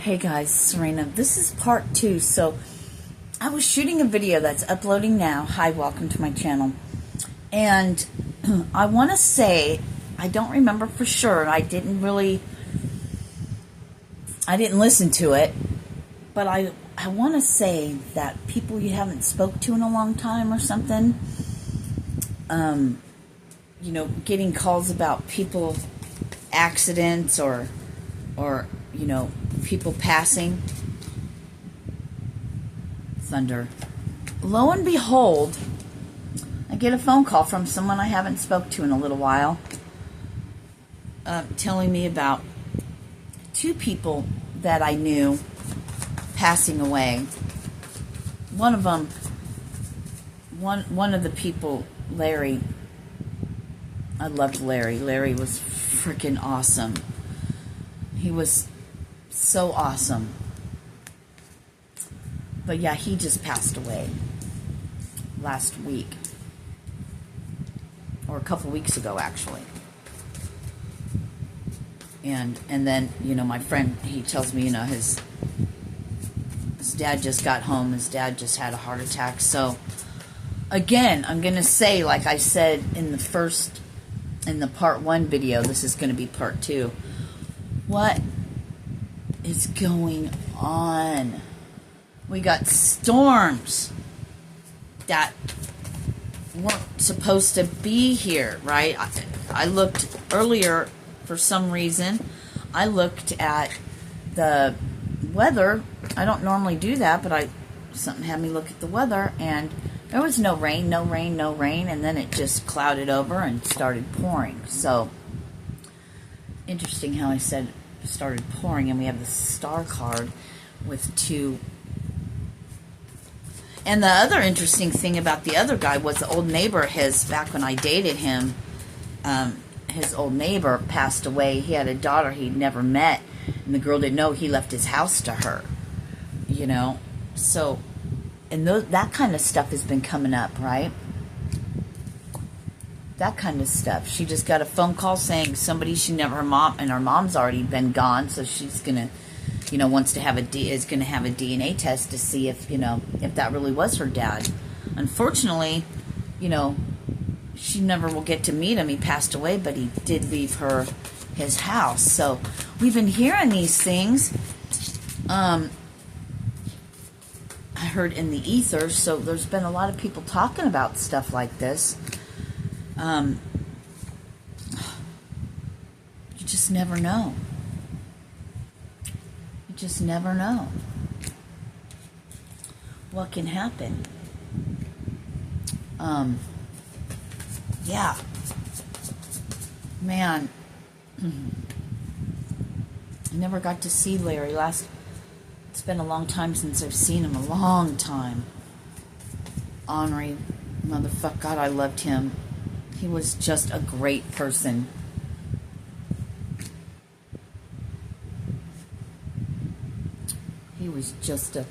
Hey guys, Serena. This is part 2. So I was shooting a video that's uploading now. Hi, welcome to my channel. And I want to say, I don't remember for sure. I didn't listen to it. But I want to say that people you haven't spoke to in a long time or something, getting calls about people accidents or people passing. Thunder. Lo and behold, I get a phone call from someone I haven't spoke to in a little while, telling me about 2 people that I knew passing away. One of them, one of the people, Larry. I loved Larry. Larry was freaking awesome. He was so awesome. But yeah, he just passed away last week. Or a couple weeks ago, actually. And then, my friend, he tells me, his dad just got home. His dad just had a heart attack. So, again, I'm going to say, like I said in the part 1 video, this is going to be part 2. What is going on? We got storms that weren't supposed to be here, right? I looked earlier, for some reason, I looked at the weather. I don't normally do that, but something had me look at the weather, and there was no rain, and then it just clouded over and started pouring. So, interesting how I said it started pouring, and we have the star card with 2. And the other interesting thing about the other guy was the old neighbor, back when I dated him, his old neighbor passed away. He had a daughter he'd never met, and the girl didn't know he left his house to her, So, and that kind of stuff has been coming up, right? That kind of stuff. She just got a phone call saying somebody she never, her mom, and her mom's already been gone, so she's gonna, wants to have is gonna have a DNA test to see if that really was her dad. Unfortunately, she never will get to meet him. He passed away, but he did leave her his house. So we've been hearing these things. I heard in the ether, so there's been a lot of people talking about stuff like this. You just never know. You just never know what can happen. Yeah. Man. I never got to see Larry it's been a long time since I've seen him. A long time. Ornery motherfucker. God, I loved him. He was just a great person. He was just a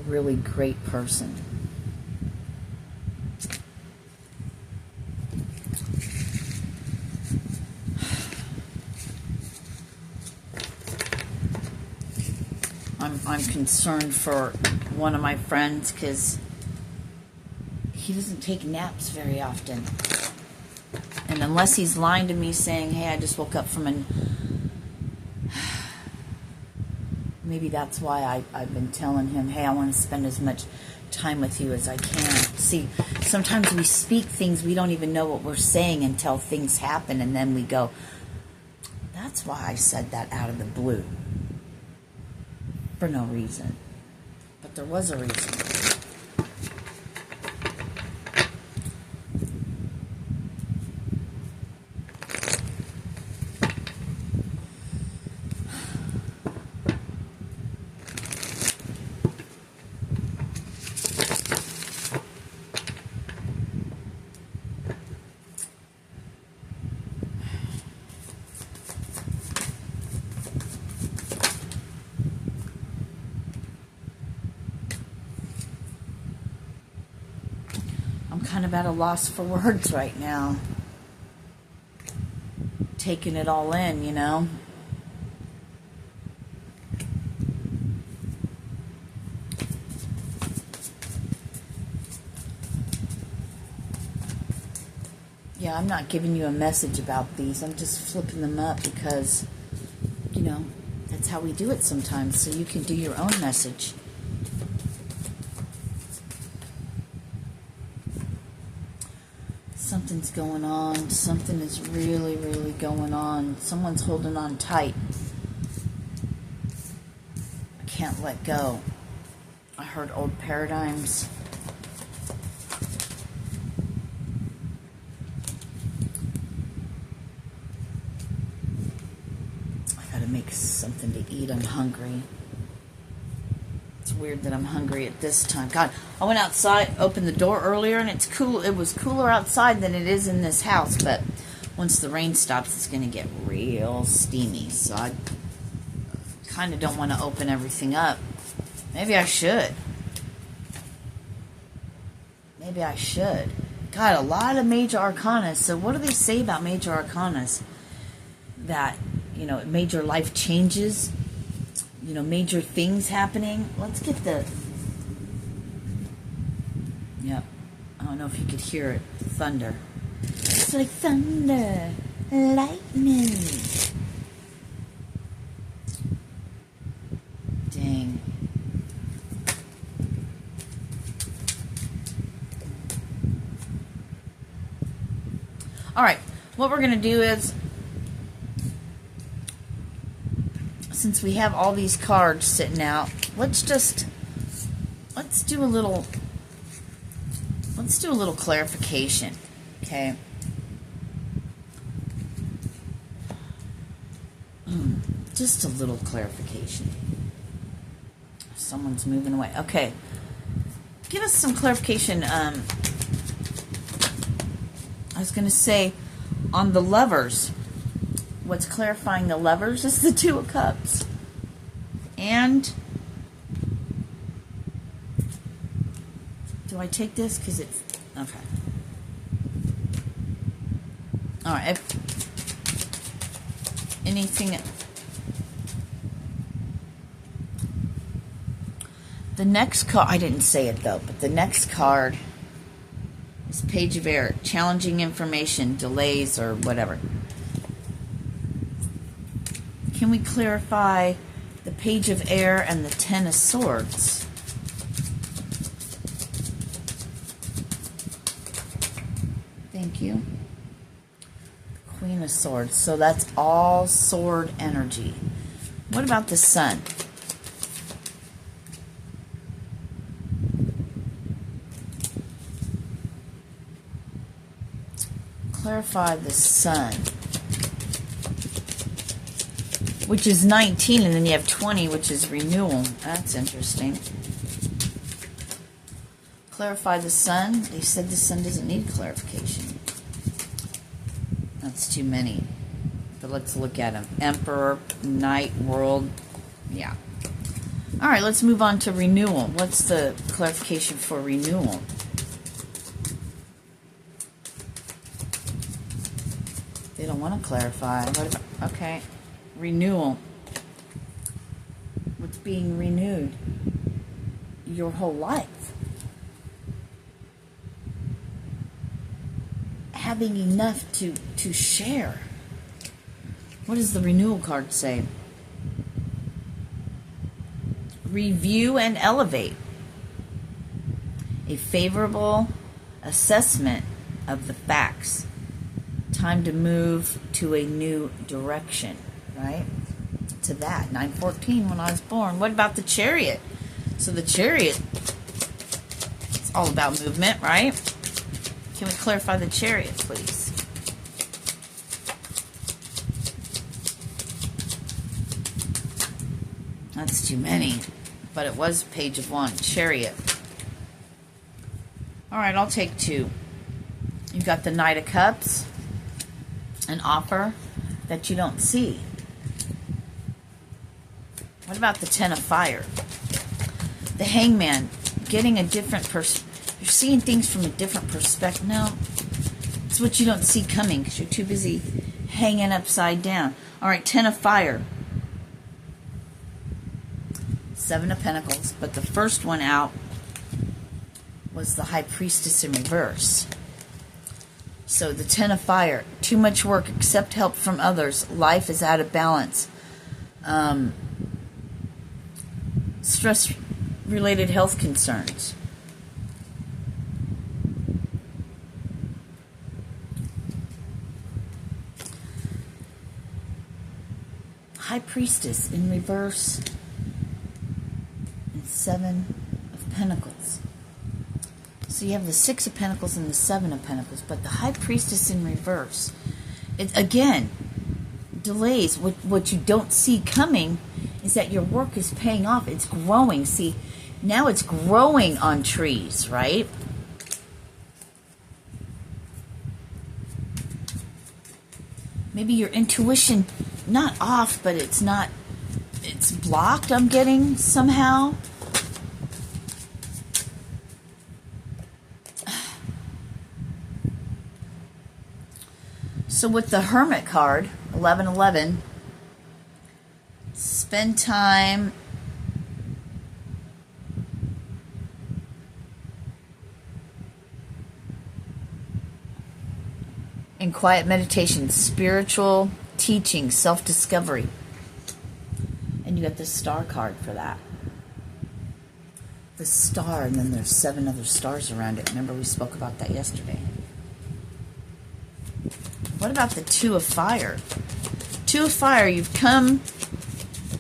really great person. I'm concerned for one of my friends because he doesn't take naps very often. And unless he's lying to me saying, hey, I just woke up from maybe that's why I've been telling him, hey, I want to spend as much time with you as I can. See, sometimes we speak things we don't even know what we're saying until things happen, and then we go, that's why I said that out of the blue. For no reason. But there was a reason. Kind of at a loss for words right now. Taking it all in, Yeah, I'm not giving you a message about these. I'm just flipping them up because, you know, that's how we do it sometimes. So you can do your own message. Something's going on. Something is really, really going on. Someone's holding on tight. I can't let go. I heard old paradigms. I gotta make something to eat. I'm hungry. It's weird that I'm hungry at this time. God, I went outside, opened the door earlier, and it's cool. It was cooler outside than it is in this house, but once the rain stops, it's gonna get real steamy. So I kind of don't want to open everything up. Maybe I should. Maybe I should. God, a lot of major arcanas. So what do they say about major arcanas? That, you know, major life changes, you know, major things happening. Let's get the... Yep. I don't know if you could hear it. Thunder. It's like thunder, lightning. Dang. All right, what we're going to do is, since we have all these cards sitting out, let's do a little clarification, okay? Just a little clarification. Someone's moving away. Okay. Give us some clarification. I was going to say, on the Lovers, what's clarifying the Lovers is the Two of Cups. And, do I take this? Because it's, okay. All right. If anything, the next card, I didn't say it though, but the next card, Page of Air, challenging information, delays, or whatever. Can we clarify the Page of Air and the Ten of Swords? Thank you. Queen of Swords. So that's all sword energy. What about the Sun? Clarify the Sun, which is 19, and then you have 20, which is renewal. That's interesting. Clarify the Sun. They said the Sun doesn't need clarification. That's too many. But let's look at them. Emperor, Knight, World. Yeah. All right, let's move on to renewal. What's the clarification for renewal? They don't want to clarify. What about, okay, renewal. What's being renewed? Your whole life. Having enough to share. What does the renewal card say? Review and elevate. A favorable assessment of the facts. Time to move to a new direction, right? To that. 9/14 when I was born. What about the Chariot? So the Chariot, it's all about movement, right? Can we clarify the Chariot, please? That's too many. But it was Page of Wands. Chariot. All right, I'll take two. You've got the Knight of Cups. An offer that you don't see. What about the Ten of Fire? The Hangman, getting a different you're seeing things from a different perspective. No, it's what you don't see coming because you're too busy hanging upside down. All right, Ten of Fire. Seven of Pentacles, but the first one out was the High Priestess in reverse. So the Ten of Fire, too much work, accept help from others. Life is out of balance. Stress-related health concerns. High Priestess in reverse. And Seven of Pentacles. So you have the Six of Pentacles and the Seven of Pentacles, but the High Priestess in reverse. It, again, delays. What you don't see coming is that your work is paying off. It's growing. See, now it's growing on trees, right? Maybe your intuition, not off, but it's blocked, I'm getting, somehow. So with the Hermit card, 1111, spend time in quiet meditation, spiritual teaching, self-discovery. And you got the Star card for that. The star, and then there's 7 other stars around it. Remember we spoke about that yesterday. What about the Two of Fire? Two of Fire, you've come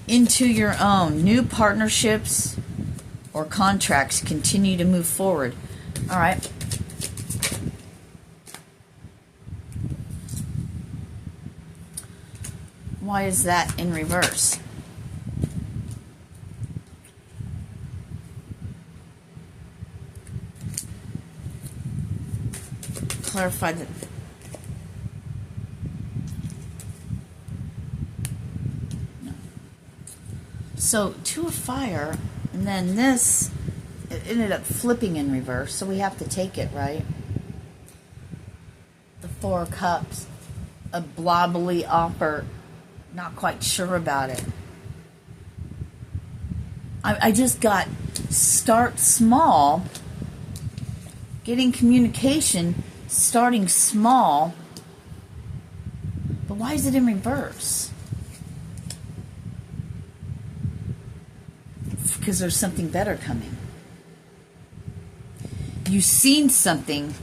into your own. New partnerships or contracts continue to move forward. All right. Why is that in reverse? Clarify that. No. So, Two of Fire, and then this, it ended up flipping in reverse, so we have to take it, right? The Four of Cups, a blobbly offer. Not quite sure about it. I just got start small, getting communication, starting small, but why is it in reverse? Because there's something better coming. You've seen something.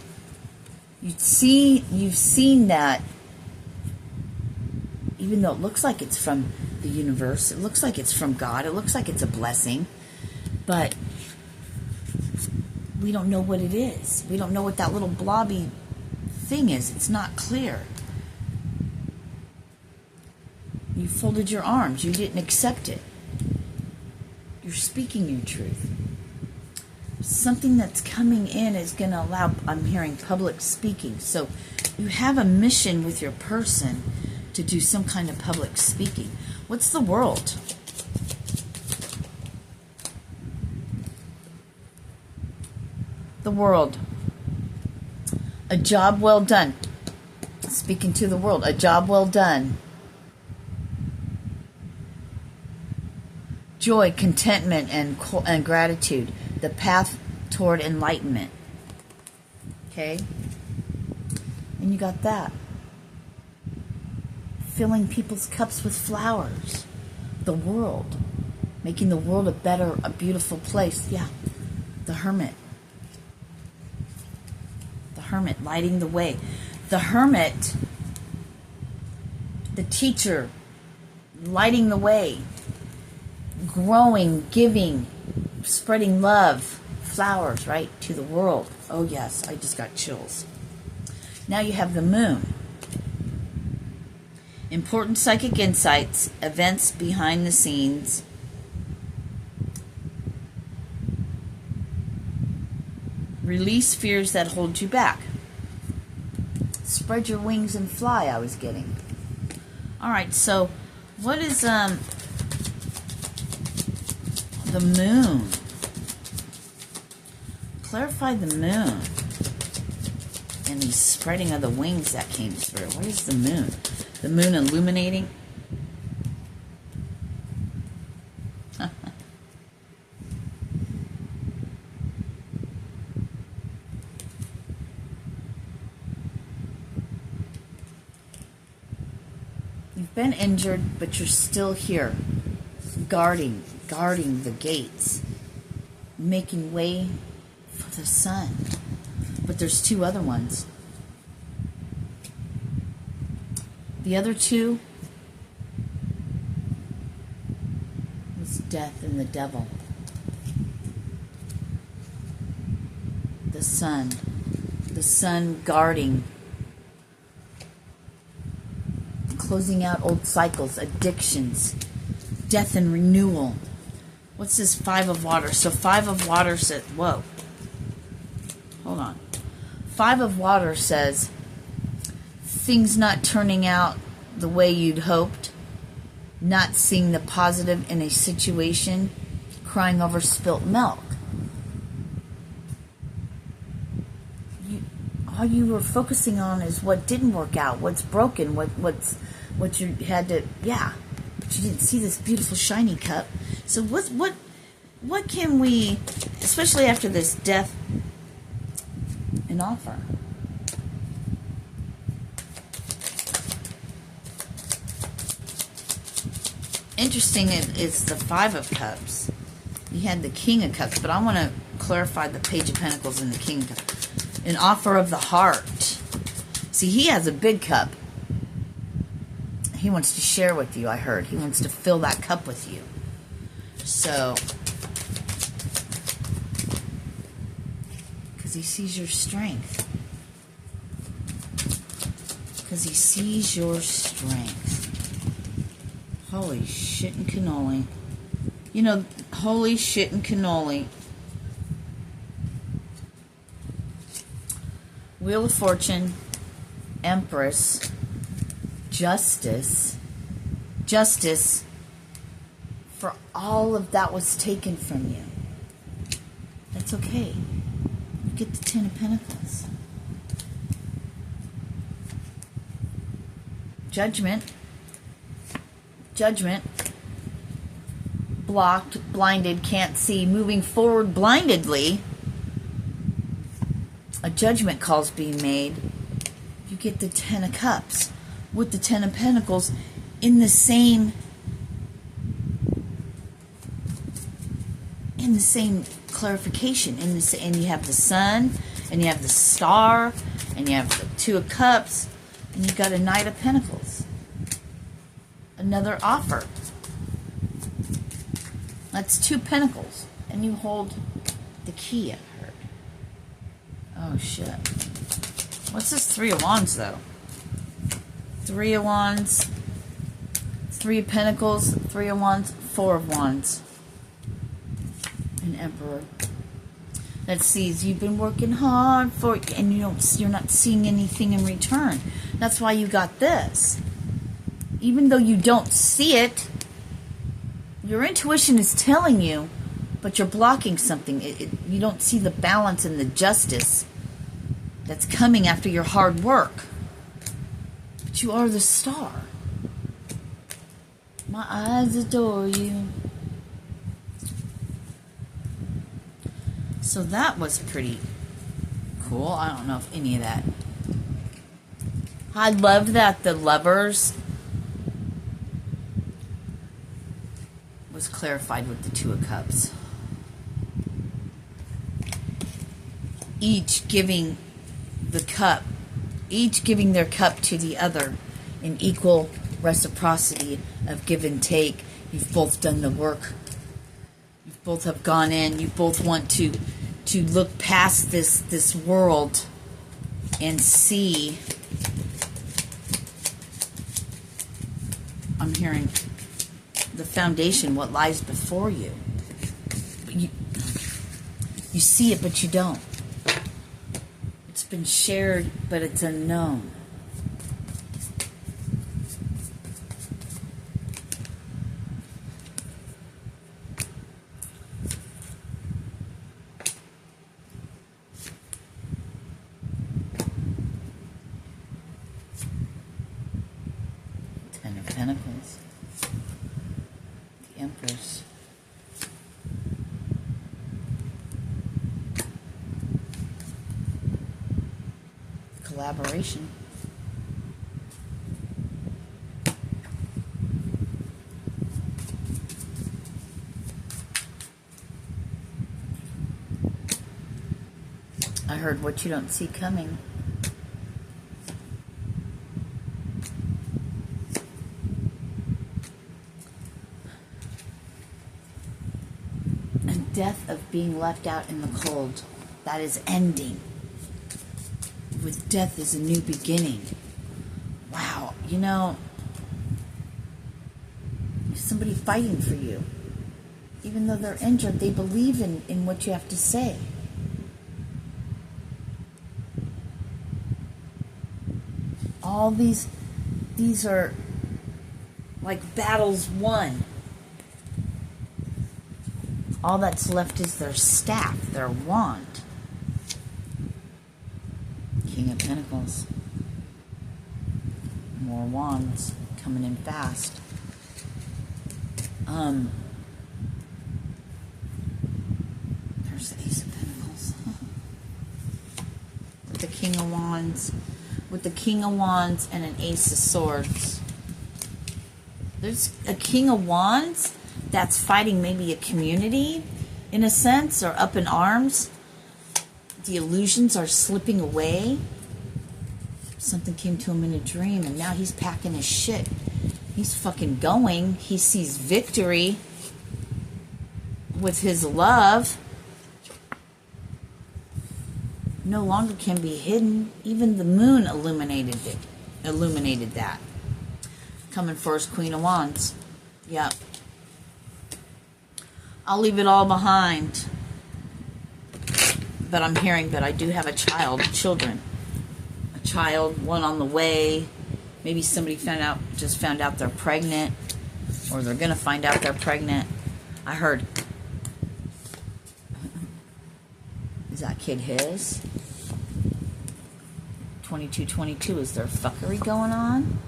You've seen that. Even though it looks like it's from the universe, it looks like it's from God, it looks like it's a blessing, but we don't know what it is. We don't know what that little blobby thing is. It's not clear. You folded your arms. You didn't accept it. You're speaking your truth. Something that's coming in is going to allow, I'm hearing public speaking. So you have a mission with your person to do some kind of public speaking. What's the World? The World. A job well done. Speaking to the world. A job well done. Joy, contentment, and gratitude. The path toward enlightenment. Okay? And you got that. Filling people's cups with flowers. The world. Making the world a beautiful place. Yeah. The Hermit. The Hermit, lighting the way. The Hermit, the teacher, lighting the way. Growing, giving, spreading love. Flowers, right? To the world. Oh yes, I just got chills. Now you have the Moon. Important psychic insights, events behind the scenes. Release fears that hold you back. Spread your wings and fly, I was getting. Alright, so what is the Moon? Clarify the Moon. And the spreading of the wings that came through. What is the Moon? The Moon illuminating. been injured, but you're still here, guarding the gates, making way for the sun. But there's two other ones. The other two was death and the devil. The sun guarding, closing out old cycles, addictions, death and renewal. What's this 5 of water? So 5 of water says, whoa, hold on. 5 of water says things not turning out the way you'd hoped, not seeing the positive in a situation, crying over spilt milk. All you were focusing on is what didn't work out, what's broken, what you had to, yeah. But you didn't see this beautiful shiny cup. So what can we, especially after this death and offer? Interesting is the 5 of Cups. You had the King of Cups, but I want to clarify the Page of Pentacles and the King of Cups. An offer of the heart. See, he has a big cup. He wants to share with you, I heard. He wants to fill that cup with you. So, because he sees your strength. Because he sees your strength. Holy shit and cannoli. You know, holy shit and cannoli. Wheel of Fortune, Empress, Justice. Justice for all of that was taken from you. That's okay. You get the 10 of Pentacles. Judgment. Judgment. Blocked, blinded, can't see, moving forward blindedly. A judgment call's being made. You get the 10 of Cups with the 10 of Pentacles in the same clarification. And you have the Sun, and you have the Star, and you have the 2 of Cups, and you got a Knight of Pentacles. Another offer. That's 2 Pentacles, and you hold the key. Oh, shit. What's this 3 of Wands, though? 3 of Wands, 3 of Pentacles, 3 of Wands, 4 of Wands. An Emperor. That sees you've been working hard for it, and you're not seeing anything in return. That's why you got this. Even though you don't see it, your intuition is telling you, but you're blocking something. You don't see the balance and the justice that's coming after your hard work. But you are the star. My eyes adore you. So that was pretty cool. I don't know if any of that. I love that the Lovers was clarified with the 2 of Cups. Each giving the cup, each giving their cup to the other in equal reciprocity of give and take. You've both done the work. You both have gone in. You both want to look past this world and see. I'm hearing the foundation, what lies before you. But you see it, but you don't. It's been shared, but it's unknown. Ten of Pentacles. The Empress. Collaboration. I heard what you don't see coming. And death of being left out in the cold. That is ending. With death is a new beginning. Wow, you know, there's somebody fighting for you. Even though they're injured, they believe in what you have to say. All these are like battles won. All that's left is their staff, their wand. King of Pentacles. More wands coming in fast. There's the Ace of Pentacles. With the King of Wands. With the King of Wands and an Ace of Swords. There's a King of Wands that's fighting maybe a community, in a sense, or up in arms. The illusions are slipping away. Something came to him in a dream, and now he's packing his shit. He's fucking going. He sees victory with his love. No longer can be hidden. Even the moon illuminated it. Illuminated that. Coming first, Queen of Wands. Yep. I'll leave it all behind. But I'm hearing that I do have a child, children. A child, one on the way. Maybe somebody just found out they're pregnant. Or they're going to find out they're pregnant. I heard. Is that kid his? 2222, is there fuckery going on?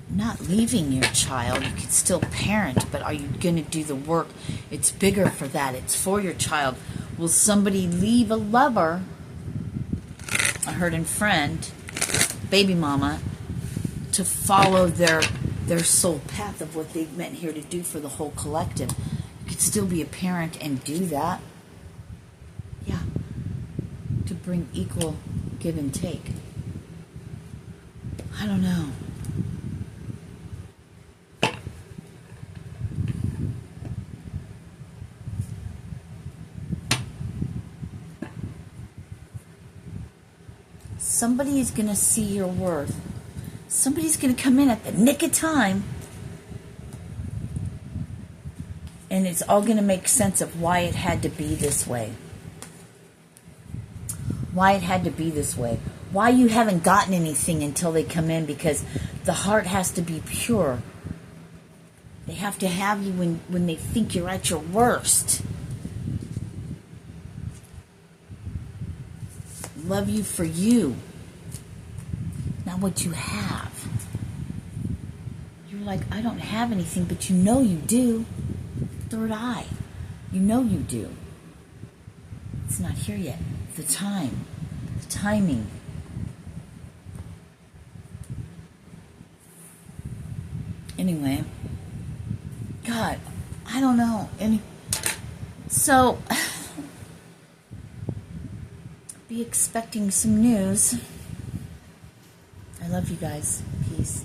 Not leaving your child. You can still parent, but are you going to do the work? It's bigger for that. It's for your child. Will somebody leave a lover? I heard in friend, baby mama, to follow their soul path of what they've meant here to do for the whole collective. You could still be a parent and do that. Yeah. To bring equal give and take. I don't know. Somebody is going to see your worth. Somebody's going to come in at the nick of time. And it's all going to make sense of why it had to be this way. Why it had to be this way. Why you haven't gotten anything until they come in, because the heart has to be pure. They have to have you when they think you're at your worst. Love you for you, not what you have. You're like, I don't have anything, but you know you do. Third eye. You know you do. It's not here yet. The time. The timing. Anyway. God, I don't know. So, be expecting some news. I love you guys. Peace.